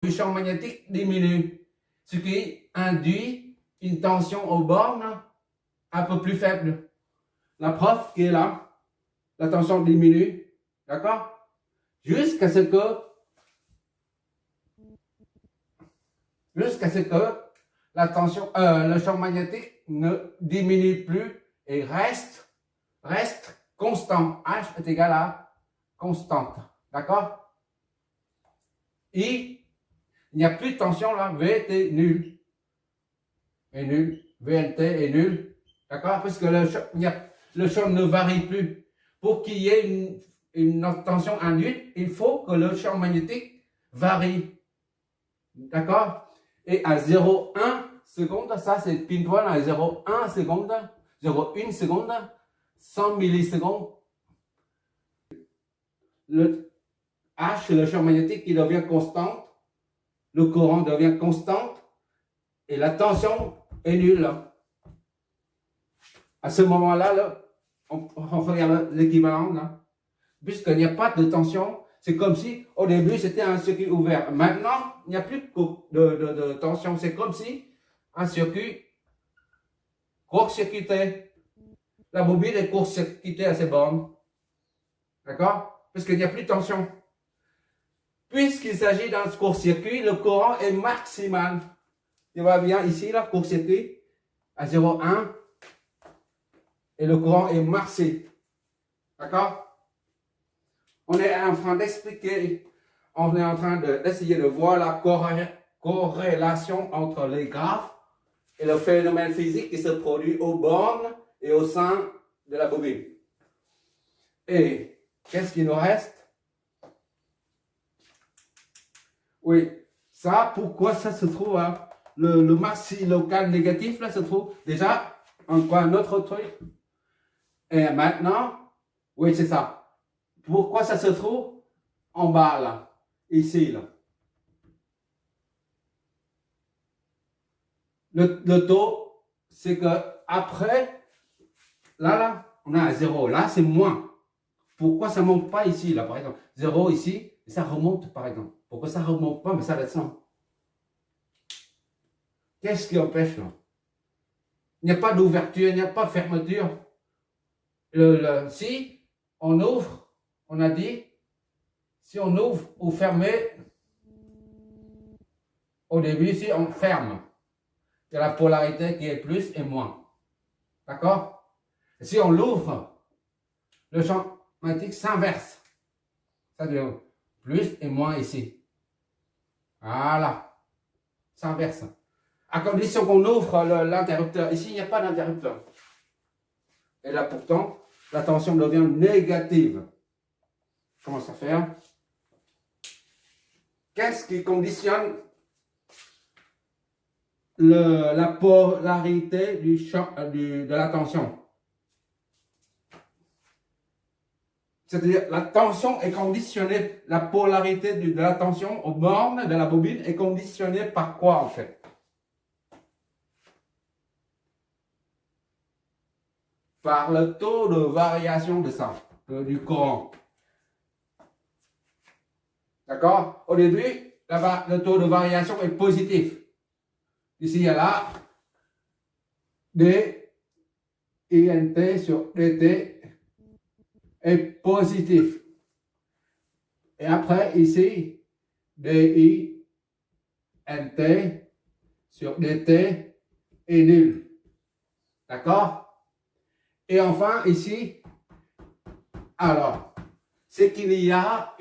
du champ magnétique diminue, ce qui induit une tension aux bornes un peu plus faible. La preuve qui est là, la tension diminue, d'accord? Jusqu'à ce que la tension, le champ magnétique ne diminue plus et reste constant. H est égal à constante. D'accord? I, il n'y a plus de tension là. VT nul. Est nul. VNT est nul. D'accord? Parce que le champ ne varie plus. Pour qu'il y ait une tension induite, il faut que le champ magnétique varie. D'accord? Et à 0,1 seconde, ça c'est pile poil à 0,1 seconde, 0,1 seconde, 100 millisecondes. Le H, le champ magnétique, il devient constant, le courant devient constant et la tension est nulle. À ce moment-là, là, on regarde l'équivalent. Puisqu'il n'y a pas de tension, c'est comme si au début c'était un circuit ouvert. Maintenant, il n'y a plus de tension. C'est comme si un circuit court-circuité. La bobine est court-circuitée à ses bornes. D'accord? Parce qu'il n'y a plus de tension. Puisqu'il s'agit d'un court-circuit, le courant est maximal. Tu vois bien ici, là, court-circuit à 0,1 et le courant est maxi. D'accord? On est en train d'expliquer, on est en train d'essayer de voir la corrélation entre les graphes et le phénomène physique qui se produit aux bornes et au sein de la bobine. Et qu'est-ce qu'il nous reste? Oui, ça, pourquoi ça se trouve, hein? Le maxi local négatif, là, se trouve déjà un autre truc. Et maintenant, oui, c'est ça. Pourquoi ça se trouve en bas, là, ici, là. Le taux, c'est que après, là, on a un 0. Là, c'est moins. Pourquoi ça ne monte pas ici, là, par exemple? 0 ici, et ça remonte, par exemple. Pourquoi ça ne remonte pas, mais ça descend? Qu'est-ce qui empêche, là? Il n'y a pas d'ouverture, il n'y a pas de fermeture. Si on ouvre, on a dit, si on ouvre ou ferme, au début, si on ferme, il y a la polarité qui est plus et moins. D'accord? Si on l'ouvre, le champ magnétique s'inverse. Ça devient plus et moins ici. Voilà. S'inverse. À condition qu'on ouvre l'interrupteur. Ici, il n'y a pas d'interrupteur. Et là, pourtant, la tension devient négative. Comment ça fait? Qu'est-ce qui conditionne la polarité du champ, de la tension? C'est-à-dire, la tension est conditionnée, la polarité de la tension aux bornes de la bobine est conditionnée par quoi, en fait? Par le taux de variation de ça, du courant. D'accord? Au début, le taux de variation est positif. Ici, il y a là dINT sur dt est positif. Et après, ici, dINT sur dt est nul. D'accord? Et enfin, ici, alors, c'est qu'il y a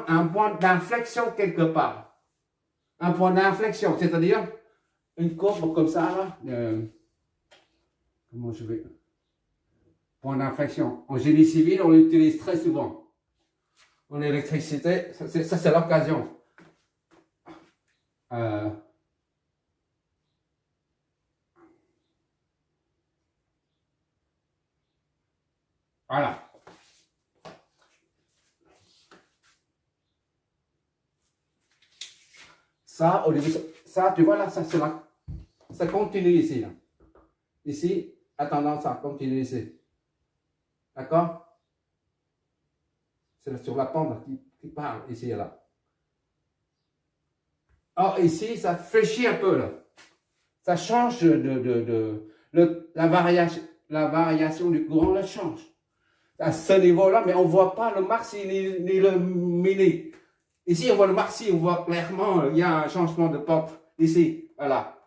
un point d'inflexion quelque part. Un point d'inflexion, c'est-à-dire une courbe comme ça, là. Comment je vais... Point d'inflexion. En génie civil, on l'utilise très souvent. En électricité, ça c'est l'occasion. Voilà. Ça, au début, ça, tu vois là, ça continue ici. Là. Ici, a tendance à continuer ici. D'accord? C'est sur la pente qui parle ici et là. Alors ici, ça fléchit un peu là. Ça change la variation du courant, là change. À ce niveau-là, mais on ne voit pas le maxi ni le mini. Ici, on voit le maxi, on voit clairement, il y a un changement de pente. Ici, voilà.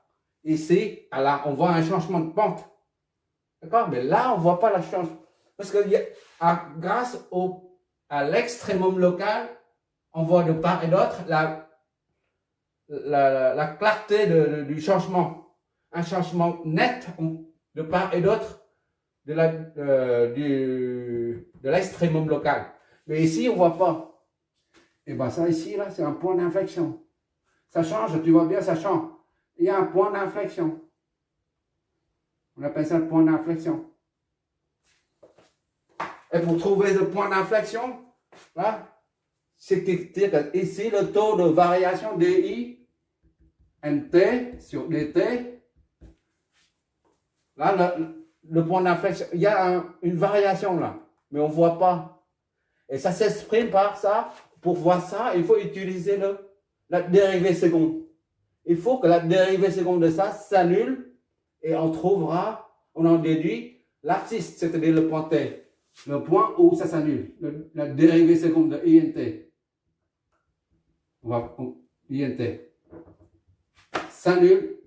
Ici, voilà, on voit un changement de pente. D'accord? Mais là, on ne voit pas la change. Parce que grâce à l'extrémum local, on voit de part et d'autre la clarté du changement. Un changement net de part et d'autre de l'extrémum local. Mais ici, on ne voit pas. Et bien ça ici, là, c'est un point d'inflexion. Ça change, tu vois bien, ça change. Il y a un point d'inflexion. On appelle ça le point d'inflexion. Et pour trouver le point d'inflexion, là, c'est que ici, le taux de variation DI, NT sur DT, là, le point d'inflexion, il y a une variation là, mais on ne voit pas. Et ça s'exprime par ça. Pour voir ça, il faut utiliser la dérivée seconde. Il faut que la dérivée seconde de ça s'annule et on en déduit l'abscisse, c'est-à-dire le point T. Le point où ça s'annule. La dérivée seconde de INT. INT. S'annule.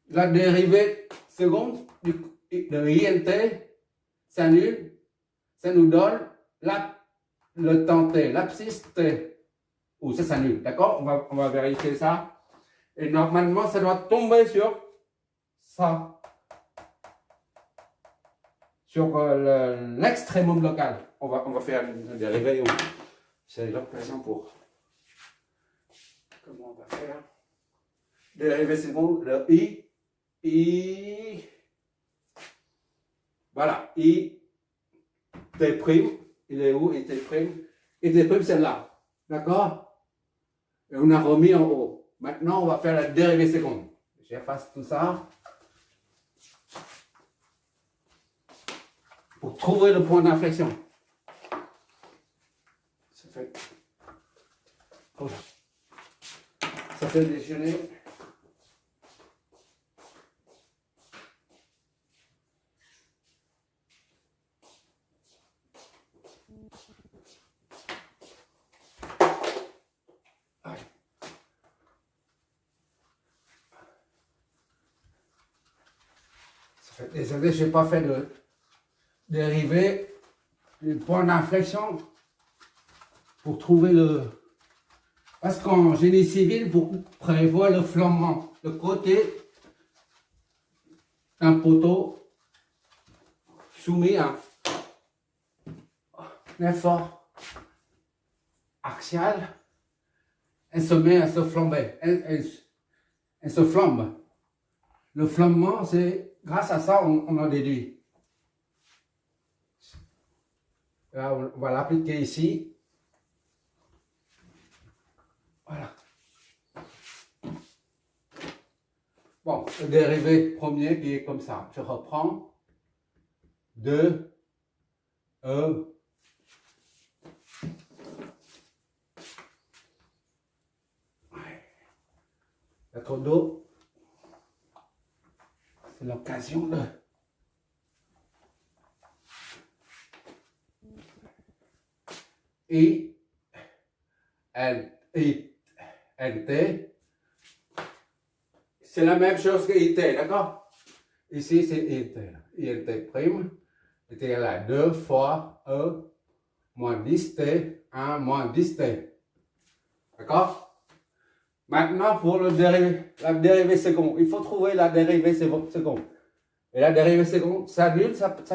La dérivée seconde de INT s'annule. Ça nous donne le temps T, l'abscisse T. Où ça s'annule. D'accord? On va vérifier ça. Et normalement, ça doit tomber sur ça. Sur l'extrémum local. On va faire une dérivée. C'est l'occasion pour. Comment on va faire? Dérivée seconde de I. Voilà. I. T'. Il est où? I T'. I T', c'est là. D'accord? Et on a remis en haut. Maintenant, on va faire la dérivée seconde. J'efface tout ça. Pour trouver le point d'inflexion. Ça fait déjeuner. Ça fait des années que je n'ai pas fait de dérivée du point d'inflexion pour trouver parce qu'en génie civil, pour prévoir le flambement, le côté d'un poteau soumis à un effort axial, elle se met à se flamber. Elle se flambe. Le flambement, c'est grâce à ça, on en déduit. Là, on va l'appliquer ici. Voilà. Bon, le dérivé premier qui est comme ça. Je reprends. 2, E. Il y a trop d'eau. C'est l'occasion de... I, NT, c'est la même chose que IT, d'accord? Ici, c'est IT. INT prime est égal à 2 fois E moins 10T, 1 moins 10T. D'accord? Maintenant, pour la dérivée seconde, il faut trouver la dérivée seconde. Et la dérivée seconde, ça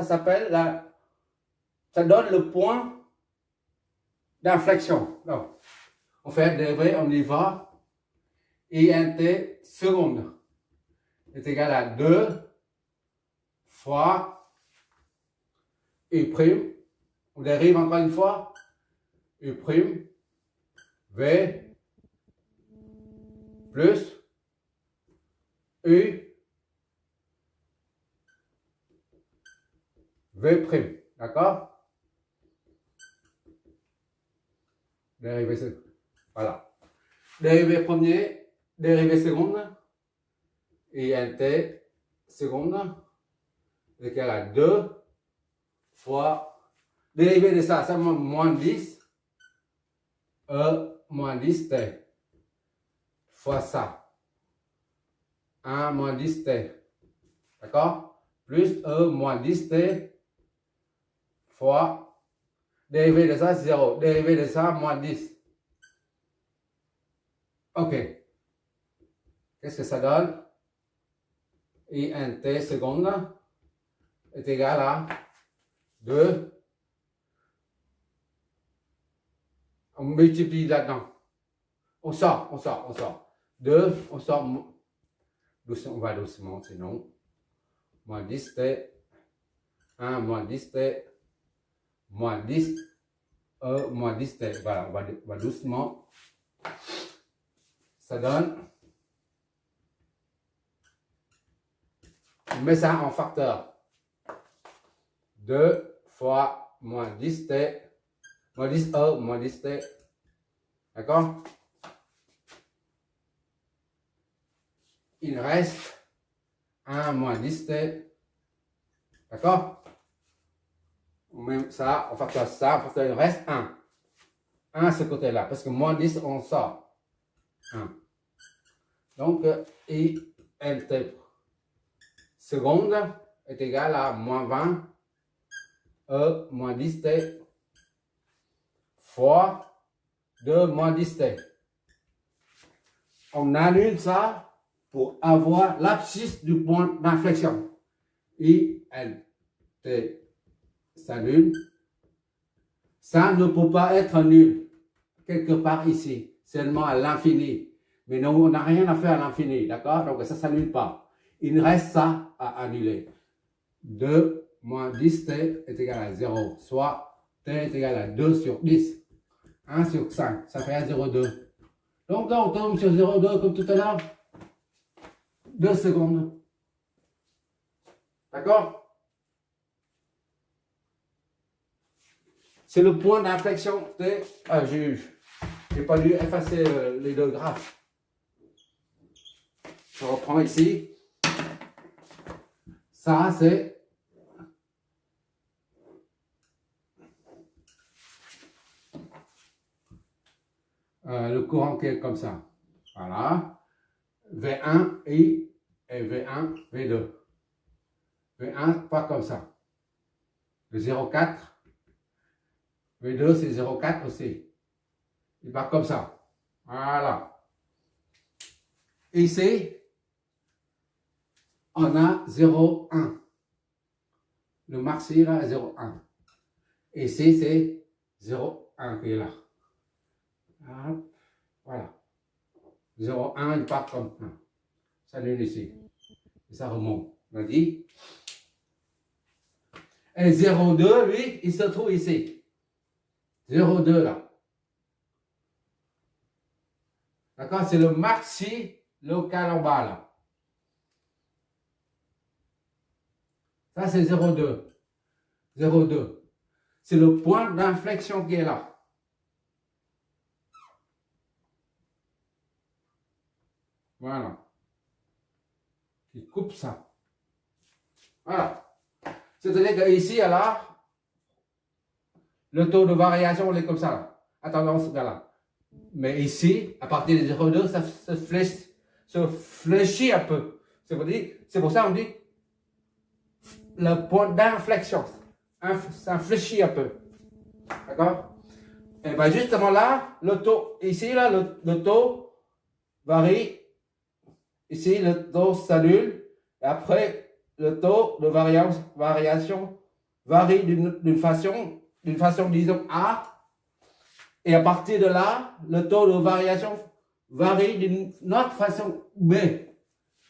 s'appelle ça donne le point d'inflexion. Donc, on fait la dérivée, on y va. INT seconde est égal à 2 fois U'. On dérive encore une fois. U', V, plus U, V'. D'accord? Dérivée seconde. Voilà. dérivé premier, dérivé seconde, et int seconde est égal à 2 fois dérivé de ça, ça me moins 10, moins 10 t, fois ça, 1 moins 10 t, d'accord? Plus moins 10 t, fois, dérivé de ça, 0, dérivé de ça, moins 10. Ok. Qu'est-ce que ça donne? int seconde est égal à 2. On multiplie là-dedans. On sort. 2, on sort. Doucement, on va doucement, sinon. Moins 10 t. 1 moins 10 t. Moins 10. Moins 10 t. Voilà, on va doucement. Ça donne. On met ça en facteur. 2 fois moins 10 t. Moins 10 moins 10 t. D'accord? Il reste 1 moins 10 t. D'accord? On met ça, on facteur ça, on facteur, il reste 1. 1 à ce côté-là, parce que moins 10, on sort. 1. Donc, int seconde est égal à moins 20 moins 10 t fois 2 moins 10 t. On annule ça pour avoir l'abscisse du point d'inflexion. int s'annule. Ça ne peut pas être nul quelque part ici, seulement à l'infini. Mais nous, on n'a rien à faire à l'infini, d'accord? Donc ça ne s'annule pas. Il reste ça à annuler. 2 moins 10 t est égal à 0, soit t est égal à 2 sur 10. 1 sur 5, ça fait 1,02. Donc là, on tombe sur 0,2 comme tout à l'heure. 2 secondes. D'accord? C'est le point d'inflexion T. Ah, j'ai pas dû effacer les deux graphes. Je reprends ici. Ça, c'est le courant qui est comme ça. Voilà. V1 I et V1 V2. V1 pas comme ça. Le 0,4. V2 c'est 0,4 aussi. Il part comme ça. Voilà. Ici, on a 0,1. Le maxi là est 0,1. Ici, c'est 0,1 qui est là. Voilà. 0,1, il part comme ça. Ça donne ici. Et ça remonte. On a dit. Et 0,2, lui, il se trouve ici. 0,2 là. D'accord? C'est le maxi local en bas là. Ça, c'est 0,2. 0,2. C'est le point d'inflexion qui est là. Voilà. Qui coupe ça. Voilà. C'est-à-dire qu'ici, là, le taux de variation, il est comme ça. Là. À tendance là. Mais ici, à partir de 0,2, ça se fléchit un peu. C'est pour ça qu'on dit le point d'inflexion. Ça fléchit un peu. D'accord? Et bien justement là, le taux, ici, là, le taux varie. Ici, le taux s'annule. Et après, le taux de variation varie d'une façon, disons, A. Et à partir de là, le taux de variation varie d'une autre façon B.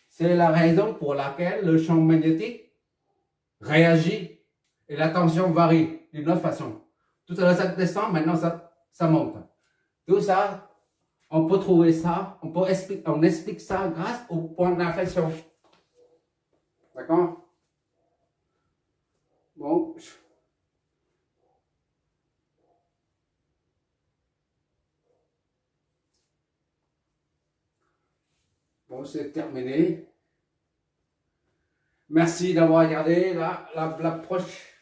C'est la raison pour laquelle le champ magnétique réagit et la tension varie d'une autre façon. Tout à l'heure, ça descend, maintenant, ça monte. Tout ça, on peut trouver ça, on explique ça grâce au point d'inflexion. D'accord? Bon. Bon, c'est terminé. Merci d'avoir regardé l'approche